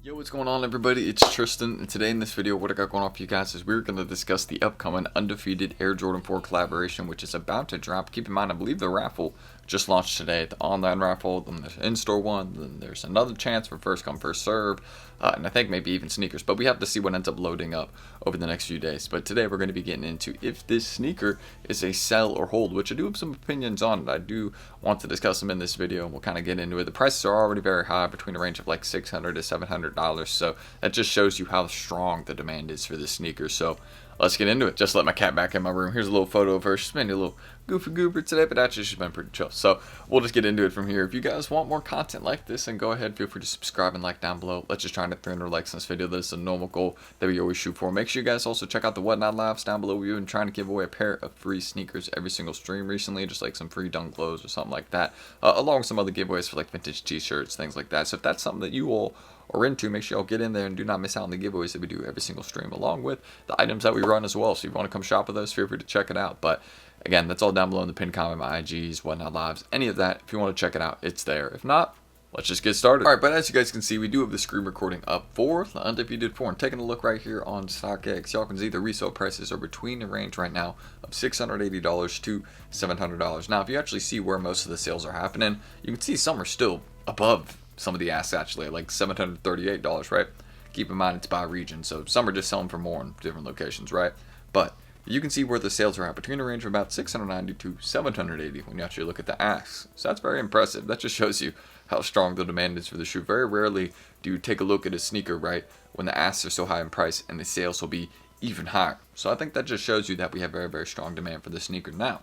Yo, what's going on, everybody? It's Tristan, and today in this video, what I got going on for you guys is we're going to discuss the upcoming Undefeated Air Jordan 4 collaboration, which is about to drop. Keep in mind, I believe the raffle just launched today, the online raffle, then there's an in-store one, then there's another chance for first come, first serve, and I think maybe even sneakers, but we have to see what ends up loading up over the next few days. But today we're going to be getting into if this sneaker is a sell or hold, which I do have some opinions on it. I do want to discuss them in this video, and we'll kind of get into it. The prices are already very high, between a range of like $600 to $700, so that just shows you how strong the demand is for this sneaker. So let's get into it. Just let my cat back in my room. Here's a little photo of her. She's been a little goofy goober today, but actually she's been pretty chill. So we'll just get into it from here. If you guys want more content like this, then go ahead, feel free to subscribe and like down below. Let's just try to 300 likes in this video. This is a normal goal that we always shoot for. Make sure you guys also check out the Whatnot Lives down below. We've been trying to give away a pair of free sneakers every single stream recently, just like some free dunk lows or something like that, along with some other giveaways for like vintage t-shirts, things like that. So if that's something that you all are into, make sure y'all get in there and do not miss out on the giveaways that we do every single stream, along with the items that we run as well. So if you want to come shop with us, feel free to check it out. But again, that's all down below in the pinned comment, my IGs, Whatnot Lives, any of that. If you want to check it out, it's there. If not, let's just get started. Alright, but as you guys can see, we do have the screen recording up for the Undefeated 4. And taking a look right here on StockX, y'all can see the resale prices are between the range right now of $680 to $700. Now, if you actually see where most of the sales are happening, you can see some are still above some of the asks, actually, like $738, right? Keep in mind it's by region, so some are just selling for more in different locations, right? But you can see where the sales are at between a range of about $690 to $780 when you actually look at the asks. So that's very impressive. That just shows you how strong the demand is for the shoe. Very rarely do you take a look at a sneaker, right, when the asks are so high in price and the sales will be even higher. So I think that just shows you that we have very, very strong demand for the sneaker. Now,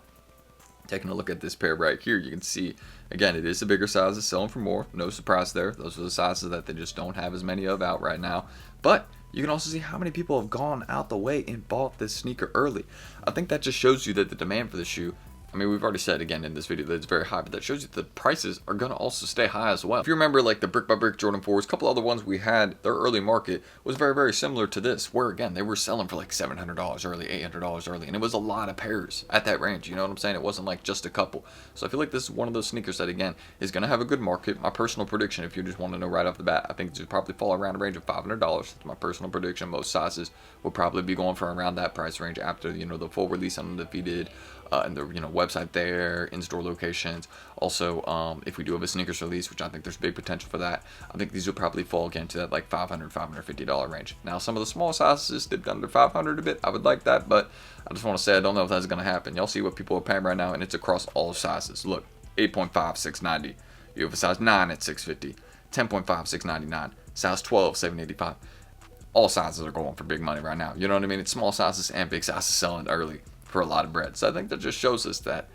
taking a look at this pair right here, you can see, again, it is a bigger size. It's selling for more. No surprise there. Those are the sizes that they just don't have as many of out right now. But you can also see how many people have gone out the way and bought this sneaker early. I think that just shows you that the demand for the shoe, I mean, we've already said again in this video that it's very high, but that shows you that the prices are going to also stay high as well. If you remember, like the brick by brick Jordan 4s, a couple other ones we had, their early market was very, very similar to this, where again, they were selling for like $700 early, $800 early, and it was a lot of pairs at that range. You know what I'm saying? It wasn't like just a couple. So I feel like this is one of those sneakers that, again, is going to have a good market. My personal prediction, if you just want to know right off the bat, I think it should probably fall around a range of $500. That's my personal prediction. Most sizes will probably be going for around that price range after, you know, the full release on Undefeated, and the, you know, website there, in-store locations. Also, if we do have a sneakers release, which I think there's big potential for that, I think these will probably fall again to that like $500, $550 range. Now, some of the small sizes dipped under $500 a bit. I would like that, but I just want to say I don't know if that's going to happen. Y'all see what people are paying right now, and it's across all sizes. Look, 8.5, $690. You have a size 9 at $650, 10.5, $699, size 12, $785. All sizes are going for big money right now. You know what I mean? It's small sizes and big sizes selling early for a lot of bread. So I think that just shows us that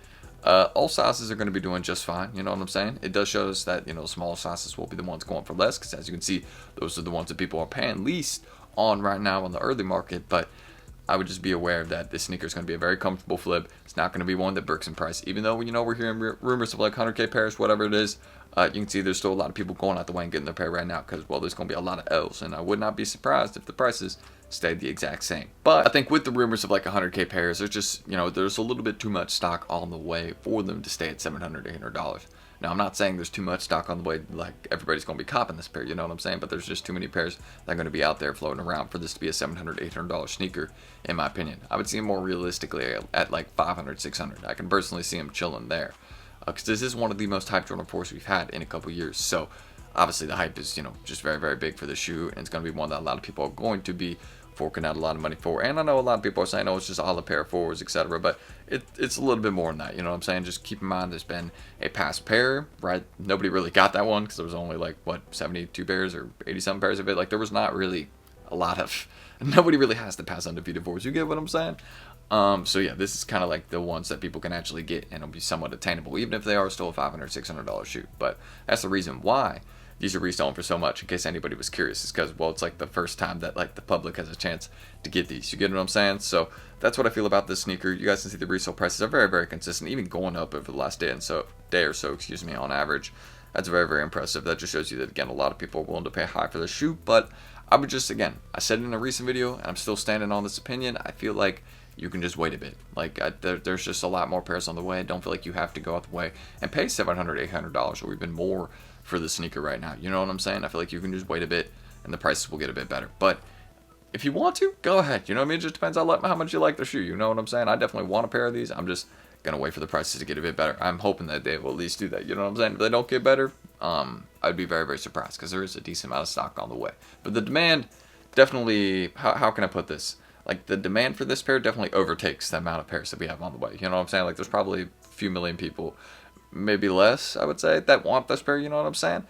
all sizes are going to be doing just fine. You know what I'm saying? It does show us that, you know, small sizes will be the ones going for less, because as you can see, those are the ones that people are paying least on right now on the early market. But I would just be aware that this sneaker is going to be a very comfortable flip. It's not going to be one that breaks in price, even though, you know, we're hearing rumors of like 100K pairs, whatever it is. You can see there's still a lot of people going out the way and getting their pair right now, because, well, there's going to be a lot of L's, and I would not be surprised if the prices stayed the exact same. But I think with the rumors of like 100K pairs, there's just, you know, there's a little bit too much stock on the way for them to stay at $700, $800. Now, I'm not saying there's too much stock on the way, like everybody's going to be copping this pair, you know what I'm saying? But there's just too many pairs that are going to be out there floating around for this to be a $700, $800 sneaker, in my opinion. I would see them more realistically at like $500, $600. I can personally see them chilling there, because this is one of the most hyped Jordan 4s we've had in a couple years. So obviously the hype is, you know, just very, very big for the shoe, and it's going to be one that a lot of people are going to be forking out a lot of money for. And I know a lot of people are saying, oh, it's just all a pair of 4s, etc., but it's a little bit more than that. You know what I'm saying? Just keep in mind there's been a past pair, right? Nobody really got that one because there was only like, what, 72 pairs or 87 pairs of it. Like, there was not really a lot of, nobody really has the past Undefeated 4s. You get what I'm saying? So yeah, this is kind of like the ones that people can actually get, and it'll be somewhat attainable, even if they are still a $500, $600 shoe. But that's the reason why these are reselling for so much, in case anybody was curious. Is because, well, it's like the first time that like the public has a chance to get these. You get what I'm saying? So that's what I feel about this sneaker. You guys can see the resale prices are very, very consistent, even going up over the last day or so, excuse me, on average. That's very, very impressive. That just shows you that, again, a lot of people are willing to pay high for the shoe. But I would just, again, I said it in a recent video, and I'm still standing on this opinion. I feel like you can just wait a bit. Like, there's just a lot more pairs on the way. I don't feel like you have to go out the way and pay $700, $800 or even more for the sneaker right now. You know what I'm saying? I feel like you can just wait a bit, and the prices will get a bit better. But if you want to, go ahead. You know what I mean? It just depends on how much you like the shoe. You know what I'm saying? I definitely want a pair of these. I'm just gonna wait for the prices to get a bit better. I'm hoping that they will at least do that. You know what I'm saying? If they don't get better, I'd be very, very surprised, because there is a decent amount of stock on the way. But the demand definitely, how can I put this? Like, the demand for this pair definitely overtakes the amount of pairs that we have on the way. You know what I'm saying? Like, there's probably a few million people, maybe less, I would say, that want this pair. You know what I'm saying?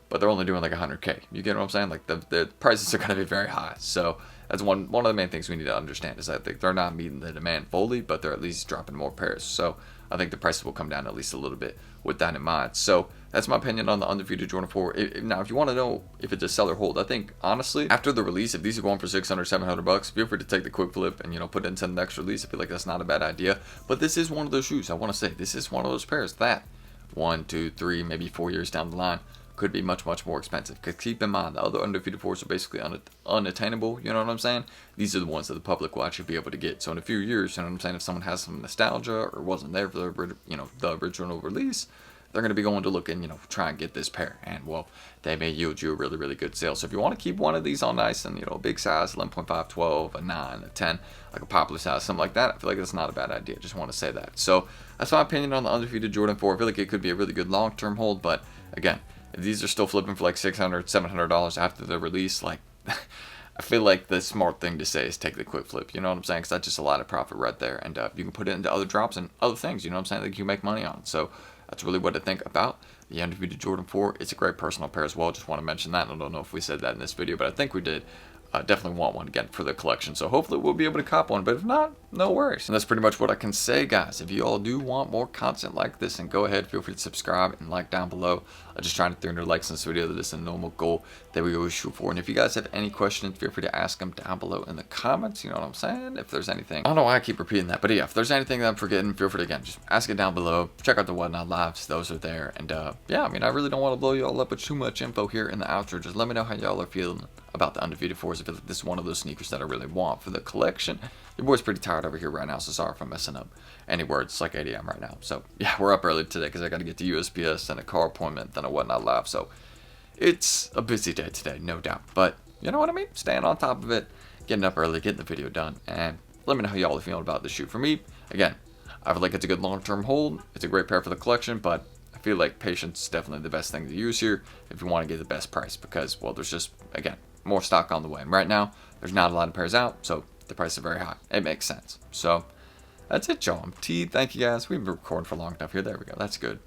But they're only doing like 100K. You get what I'm saying? Like, the prices are going to be very high. So that's one of the main things we need to understand, is that they're not meeting the demand fully, but they're at least dropping more pairs. So I think the prices will come down at least a little bit with that in mind. So that's my opinion on the Undefeated Jordan 4. Now, if you want to know if it's a sell or hold, I think, honestly, after the release, if these are going for 600, 700 bucks, feel free to take the quick flip and, you know, put it into the next release. I feel like that's not a bad idea. But this is one of those shoes. I want to say this is one of those pairs that 1, 2, 3, maybe 4 years down the line could be much, much more expensive. Because keep in mind, the other Undefeated 4s are basically unattainable. You know what I'm saying? These are the ones that the public will actually be able to get. So in a few years, you know what I'm saying, if someone has some nostalgia or wasn't there for the, you know, the original release, they're going to be going to look and, you know, try and get this pair. And, well, they may yield you a really, really good sale. So if you want to keep one of these on nice and, you know, a big size, 11.5, 12, a 9, a 10, like a popular size, something like that, I feel like that's not a bad idea. Just want to say that. So that's my opinion on the Undefeated Jordan 4. I feel like it could be a really good long-term hold. But, again, if these are still flipping for like $600, $700 after the release, like, I feel like the smart thing to say is take the quick flip. You know what I'm saying? Because that's just a lot of profit right there. And you can put it into other drops and other things, you know what I'm saying, that you can make money on. So that's really what I think about the Undefeated Jordan 4. It's a great personal pair as well. Just want to mention that. I don't know if we said that in this video, but I think we did. Definitely want one again for the collection, so hopefully we'll be able to cop one, but if not, no worries. And that's pretty much what I can say, guys. If you all do want more content like this, and go ahead, feel free to subscribe and like down below. I'm just trying to 300 likes in this video. That is a normal goal that we always shoot for. And if you guys have any questions, feel free to ask them down below in the comments. You know what I'm saying? If there's anything, I don't know why I keep repeating that, but yeah, if there's anything that I'm forgetting, feel free to, again, just ask it down below. Check out the Whatnot lives; those are there. And yeah, I mean, I really don't want to blow you all up with too much info here in the outro. Just let me know how y'all are feeling about the Undefeated 4s. I feel like this is one of those sneakers that I really want for the collection. Your boy's pretty tired over here right now, so sorry if I'm messing up any words. It's like 8 a.m. right now. So yeah, we're up early today because I got to get to USPS and a car appointment, then a Whatnot live. So it's a busy day today, no doubt. But you know what I mean? Staying on top of it, getting up early, getting the video done, and let me know how y'all are feeling about this shoe. For me, again, I feel like it's a good long-term hold. It's a great pair for the collection, but I feel like patience is definitely the best thing to use here if you want to get the best price, because, well, there's just, again, more stock on the way. And right now, there's not a lot of pairs out, so the price is very high. It makes sense. So that's it, y'all. I'm T. Thank you, guys. We've been recording for long enough here. There we go. That's good.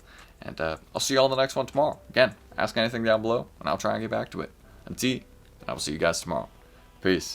And I'll see y'all in the next one tomorrow. Again, ask anything down below, and I'll try and get back to it. I'm T, and I will see you guys tomorrow. Peace.